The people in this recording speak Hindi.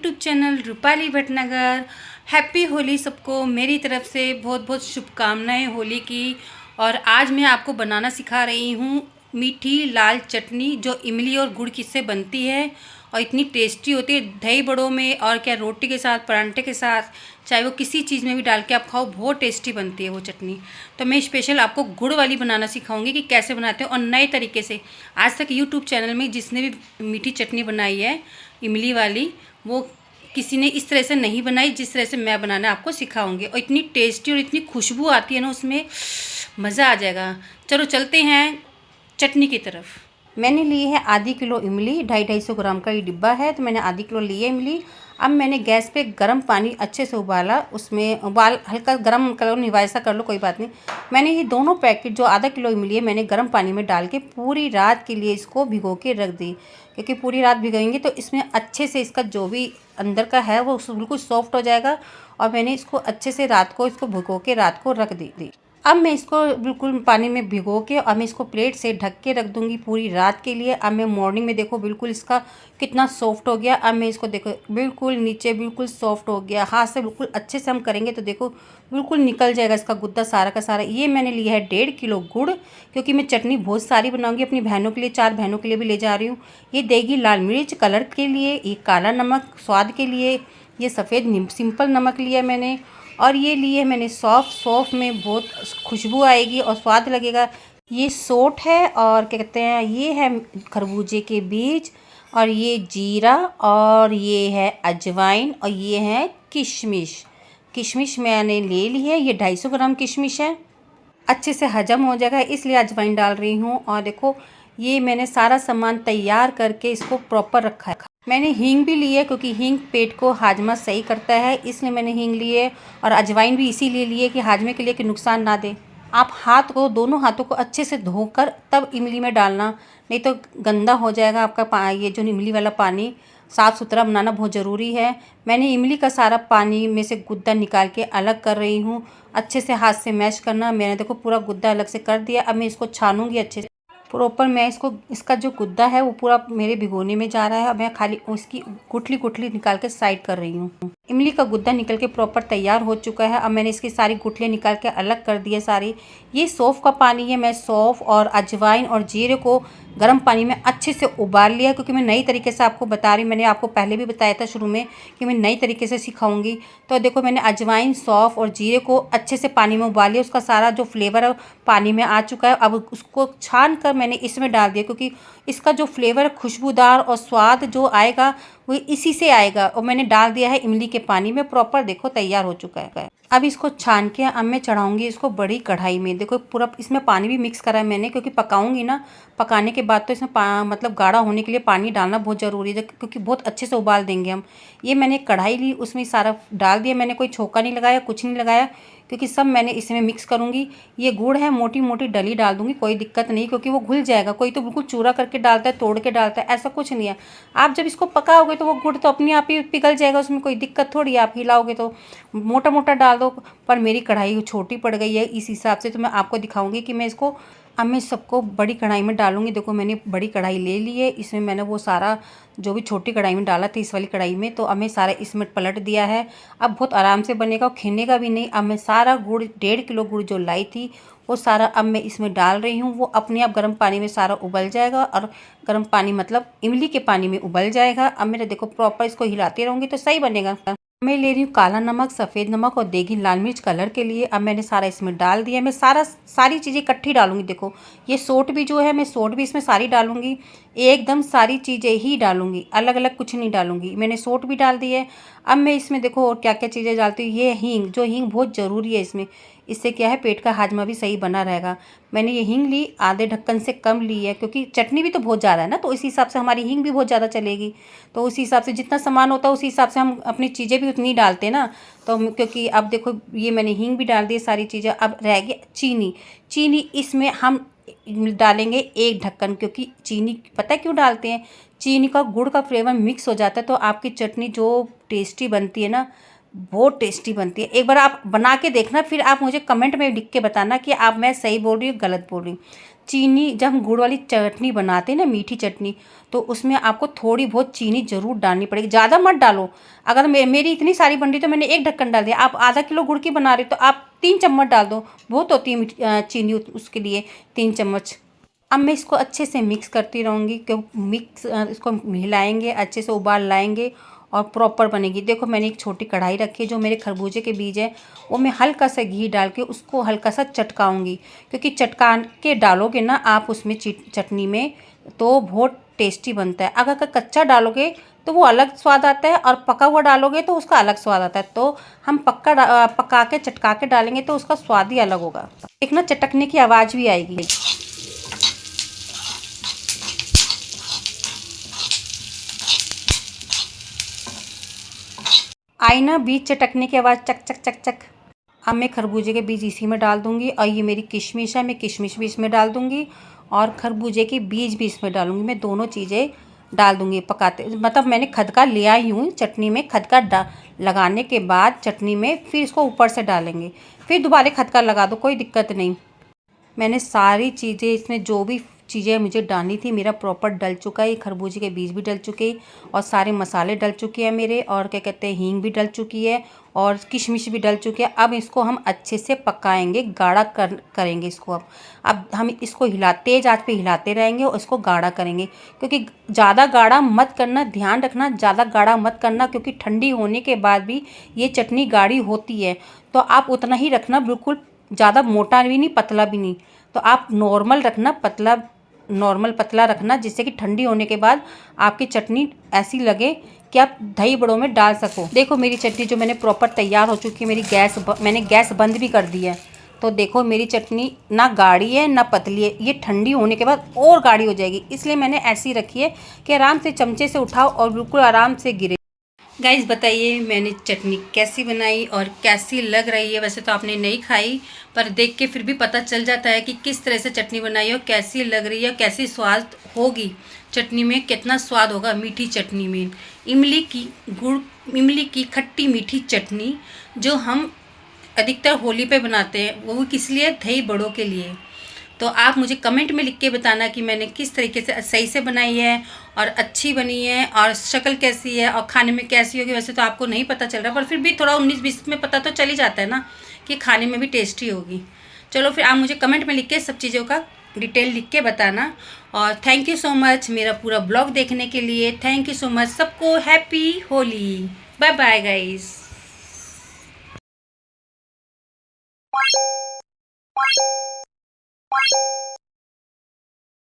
YouTube channel Rupali Bhatnagar. Happy Holi सबको मेरी तरफ से बहुत बहुत शुभकामनाएं होली की। और आज मैं आपको बनाना सिखा रही हूँ मीठी लाल चटनी, जो इमली और गुड़ की से बनती है और इतनी टेस्टी होती है। दही बड़ों में और क्या रोटी के साथ, परांठे के साथ, चाहे वो किसी चीज़ में भी डाल के आप खाओ, बहुत टेस्टी बनती है वो चटनी। तो मैं स्पेशल आपको गुड़ वाली बनाना सिखाऊंगी कि कैसे बनाते हैं और नए तरीके से। आज तक यूट्यूब चैनल में जिसने भी मीठी चटनी बनाई है इमली वाली, वो किसी ने इस तरह से नहीं बनाई जिस तरह से मैं बनाना आपको सिखाऊंगी। और इतनी टेस्टी और इतनी खुशबू आती है ना उसमें, मज़ा आ जाएगा। चलो चलते हैं चटनी की तरफ। मैंने ली है आधी किलो इमली, 250-250 ग्राम का ये डिब्बा है, तो मैंने आधी किलो ली है इमली। अब मैंने गैस पे गर्म पानी अच्छे से उबाला, उसमें उबाल हल्का गर्म करो, नहीं वैसा कर लो कोई बात नहीं। मैंने ये दोनों पैकेट जो आधा किलो इमली है मैंने गर्म पानी में डाल के पूरी रात के लिए इसको भिगो के रख दी, क्योंकि पूरी रात भिगोएंगे तो इसमें अच्छे से इसका जो भी अंदर का है वो बिल्कुल सॉफ्ट हो जाएगा। और मैंने इसको अच्छे से रात को इसको भिगो के रात को रख दी। अब मैं इसको बिल्कुल पानी में भिगो के और मैं इसको प्लेट से ढक के रख दूंगी पूरी रात के लिए। अब मैं मॉर्निंग में देखो बिल्कुल इसका कितना सॉफ्ट हो गया। अब मैं इसको देखो बिल्कुल नीचे बिल्कुल सॉफ्ट हो गया, हाथ से बिल्कुल अच्छे से हम करेंगे तो देखो बिल्कुल निकल जाएगा इसका गुद्दा सारा का सारा। ये मैंने लिया है 1.5 किलो गुड़, क्योंकि मैं चटनी बहुत सारी बनाऊंगी अपनी बहनों के लिए, 4 बहनों के लिए भी ले जा रही हूँ। ये देगी लाल मिर्च कलर के लिए, ये काला नमक स्वाद के लिए, ये सफ़ेद सिंपल नमक लिया मैंने, और ये लिए मैंने सौंफ में बहुत खुशबू आएगी और स्वाद लगेगा। ये सोंठ है, और क्या कहते हैं, ये है खरबूजे के बीज, और ये जीरा, और ये है अजवाइन, और ये है किशमिश। किशमिश मैंने ले ली है, ये 250 ग्राम किशमिश है। अच्छे से हजम हो जाएगा इसलिए अजवाइन डाल रही हूँ। और देखो ये मैंने सारा सामान तैयार करके इसको प्रॉपर रखा है। मैंने हींग भी ली है, क्योंकि हींग पेट को हाजमा सही करता है, इसलिए मैंने हींग ली है। और अजवाइन भी इसीलिए ली है कि हाजमे के लिए कि नुकसान ना दे। आप हाथ को, दोनों हाथों को अच्छे से धोकर तब इमली में डालना, नहीं तो गंदा हो जाएगा आपका ये जो इमली वाला पानी। साफ़ सुथरा बनाना बहुत ज़रूरी है। मैंने इमली का सारा पानी में से गुद्दा निकाल के अलग कर रही हूँ। अच्छे से हाथ से मैश करना। मैंने देखो पूरा गुद्दा अलग से कर दिया। अब मैं इसको छानूंगी अच्छे से प्रॉपर। मैं इसको, इसका जो गुद्दा है वो पूरा मेरे भिगोने में जा रहा है। मैं खाली उसकी गुठली गुठली निकाल के साइड कर रही हूँ। इमली का गुद्दा निकल के प्रॉपर तैयार हो चुका है। अब मैंने इसकी सारी गुठलियाँ निकाल के अलग कर दी है सारी। ये सौंफ का पानी है, मैं सौंफ और अजवाइन और जीरे को गर्म पानी में अच्छे से उबाल लिया, क्योंकि मैं नई तरीके से आपको बता रही हूँ। मैंने आपको पहले भी बताया था शुरू में कि मैं नई तरीके से सिखाऊंगी। तो देखो मैंने अजवाइन, सौंफ और जीरे को अच्छे से पानी में उबाल लिया, उसका सारा जो फ्लेवर है पानी में आ चुका है। अब उसको छान कर मैंने इसमें डाल दिया, क्योंकि इसका जो फ्लेवर खुशबूदार और स्वाद जो आएगा वो इसी से आएगा। और मैंने डाल दिया है इमली के पानी में, प्रॉपर देखो तैयार हो चुका है। अब इसको छान के अब मैं चढ़ाऊंगी इसको बड़ी कढ़ाई में। देखो पूरा इसमें पानी भी मिक्स करा है मैंने, क्योंकि पकाऊंगी ना, पकाने के बाद तो इसमें मतलब गाढ़ा होने के लिए पानी डालना बहुत ज़रूरी है, क्योंकि बहुत अच्छे से उबाल देंगे हम। ये मैंने कढ़ाई ली, उसमें सारा डाल दिया मैंने, कोई छोका नहीं लगाया, कुछ नहीं लगाया, क्योंकि सब मैंने इसमें मिक्स करूँगी। ये गुड़ है, मोटी मोटी डली डाल दूँगी, कोई दिक्कत नहीं, क्योंकि वो घुल जाएगा। कोई तो बिल्कुल चूरा करके डालता है, तोड़ के डालता है, ऐसा कुछ नहीं है। आप जब इसको पकाओगे तो वो गुड़ तो अपने आप ही पिघल जाएगा, उसमें कोई दिक्कत थोड़ी है। आप हिलाओगे तो मोटा मोटा डाल दो। पर मेरी कढ़ाई छोटी पड़ गई है, इस हिसाब से तो मैं आपको दिखाऊंगी कि मैं इसको, अब मैं सबको बड़ी कढ़ाई में डालूंगी। देखो मैंने बड़ी कढ़ाई ले ली है, इसमें मैंने वो सारा जो भी छोटी कढ़ाई में डाला था इस वाली कढ़ाई में, तो अब मैं सारा इसमें पलट दिया है। अब बहुत आराम से बनेगा और खिलने भी नहीं। अब मैं सारा गुड़, 1.5 किलो गुड़ जो लाई थी वो सारा अब मैं इसमें डाल रही हूँ। वो अपने आप गर्म पानी में सारा उबल जाएगा, और गर्म पानी मतलब इमली के पानी में उबल जाएगा। अब मेरे देखो प्रॉपर इसको हिलाती रहूँगी तो सही बनेगा। मैं ले रही हूँ काला नमक, सफ़ेद नमक और देगी लाल मिर्च कलर के लिए। अब मैंने सारा इसमें डाल दिया। मैं सारी चीज़ें इकट्ठी डालूंगी। देखो ये सोट भी जो है, मैं सोट भी इसमें सारी डालूंगी, एकदम सारी चीज़ें ही डालूंगी, अलग अलग कुछ नहीं डालूंगी। मैंने सोट भी डाल दी है। अब मैं इसमें देखो और क्या क्या चीज़ें डालती हूँ। ये हींग, जो हींग बहुत ज़रूरी है इसमें, इससे क्या है पेट का हाजमा भी सही बना रहेगा। मैंने ये हींग ली, आधे ढक्कन से कम ली है, क्योंकि चटनी भी तो बहुत ज़्यादा है ना, तो इस हिसाब से हमारी हींग भी बहुत ज़्यादा चलेगी। तो उसी हिसाब से जितना सामान होता है उसी हिसाब से हम अपनी चीज़ें भी उतनी डालते हैं ना। तो क्योंकि अब देखो ये मैंने हींग भी डाल दी सारी चीज़ें। अब रह गई चीनी। चीनी इसमें हम डालेंगे 1 ढक्कन, क्योंकि चीनी पता है क्यों डालते हैं, चीनी का गुड़ का फ्लेवर मिक्स हो जाता है तो आपकी चटनी जो टेस्टी बनती है ना, बहुत टेस्टी बनती है। एक बार आप बना के देखना, फिर आप मुझे कमेंट में लिख के बताना कि आप मैं सही बोल रही हूँ गलत बोल रही हूँ। चीनी, जब हम गुड़ वाली चटनी बनाते हैं ना, मीठी चटनी, तो उसमें आपको थोड़ी बहुत चीनी ज़रूर डालनी पड़ेगी, ज़्यादा मत डालो। अगर मेरी इतनी सारी बन रही तो मैंने 1 ढक्कन डाल दिया, आप आधा किलो गुड़ की बना रहे हो तो आप 3 चम्मच डाल दो, बहुत होती है चीनी उसके लिए 3 चम्मच। अब मैं इसको अच्छे से मिक्स करती रहूँगी, इसको हिलाएंगे, अच्छे से उबाल लाएंगे और प्रॉपर बनेगी। देखो मैंने एक छोटी कढ़ाई रखी है, जो मेरे खरबूजे के बीज है वो मैं हल्का सा घी डाल के उसको हल्का सा चटकाऊँगी, क्योंकि चटका के डालोगे ना आप उसमें चटनी में तो बहुत टेस्टी बनता है। अगर कच्चा डालोगे तो वो अलग स्वाद आता है, और पका हुआ डालोगे तो उसका अलग स्वाद आता है। तो हम पका के चटका के डालेंगे तो उसका स्वाद ही अलग होगा। एक ना चटकने की आवाज़ भी आएगी। आई ना बीज चटकने की आवाज़, चक चक चक चक। अब मैं खरबूजे के बीज इसी में डाल दूंगी, और ये मेरी किशमिश है, मैं किशमिश भी इसमें डाल दूंगी और खरबूजे के बीज भी इसमें डालूंगी। मैं दोनों चीज़ें डाल दूंगी पकाते, मतलब मैंने खदका लिया ही हूँ चटनी में। खदका लगाने के बाद चटनी में फिर इसको ऊपर से डालेंगे, फिर दोबारा खदका लगा दो, कोई दिक्कत नहीं। मैंने सारी चीज़ें इसमें जो भी चीज़ें मुझे डालनी थी मेरा प्रॉपर डल चुका है। खरबूजे के बीज भी डल चुके हैं और सारे मसाले डल चुके हैं मेरे, और क्या कहते हैं हींग भी डल चुकी है और किशमिश भी डल चुकी है। अब इसको हम अच्छे से पकाएंगे, गाढ़ा करेंगे इसको। अब हम इसको तेज़ आंच पे हिलाते रहेंगे और इसको गाढ़ा करेंगे, क्योंकि ज़्यादा गाढ़ा मत करना, ध्यान रखना ज़्यादा गाढ़ा मत करना, क्योंकि ठंडी होने के बाद भी ये चटनी गाढ़ी होती है। तो आप उतना ही रखना, बिल्कुल ज़्यादा मोटा भी नहीं पतला भी नहीं। तो आप नॉर्मल रखना, नॉर्मल पतला रखना, जिससे कि ठंडी होने के बाद आपकी चटनी ऐसी लगे कि आप दही बड़ों में डाल सको। देखो मेरी चटनी जो मैंने प्रॉपर तैयार हो चुकी है, मैंने गैस बंद भी कर दी है। तो देखो मेरी चटनी ना गाढ़ी है ना पतली है, ये ठंडी होने के बाद और गाढ़ी हो जाएगी। इसलिए मैंने ऐसी रखी है कि आराम से चमचे से उठाओ और बिल्कुल आराम से गिरे। गाइस बताइए मैंने चटनी कैसी बनाई और कैसी लग रही है। वैसे तो आपने नहीं खाई, पर देख के फिर भी पता चल जाता है कि किस तरह से चटनी बनाई हो, कैसी लग रही है, कैसी स्वाद होगी चटनी में, कितना स्वाद होगा मीठी चटनी में। इमली की खट्टी मीठी चटनी जो हम अधिकतर होली पे बनाते हैं, वो किस लिए, दही बड़ों के लिए। तो आप मुझे कमेंट में लिख के बताना कि मैंने किस तरीके से सही से बनाई है और अच्छी बनी है और शक्ल कैसी है और खाने में कैसी होगी। वैसे तो आपको नहीं पता चल रहा, पर फिर भी थोड़ा 19-20 में पता तो चल ही जाता है ना कि खाने में भी टेस्टी होगी। चलो फिर आप मुझे कमेंट में लिख के सब चीज़ों का डिटेल लिख के बताना। और थैंक यू सो मच मेरा पूरा ब्लॉग देखने के लिए। थैंक यू सो मच सबको। Happy Holi. Bye bye guys.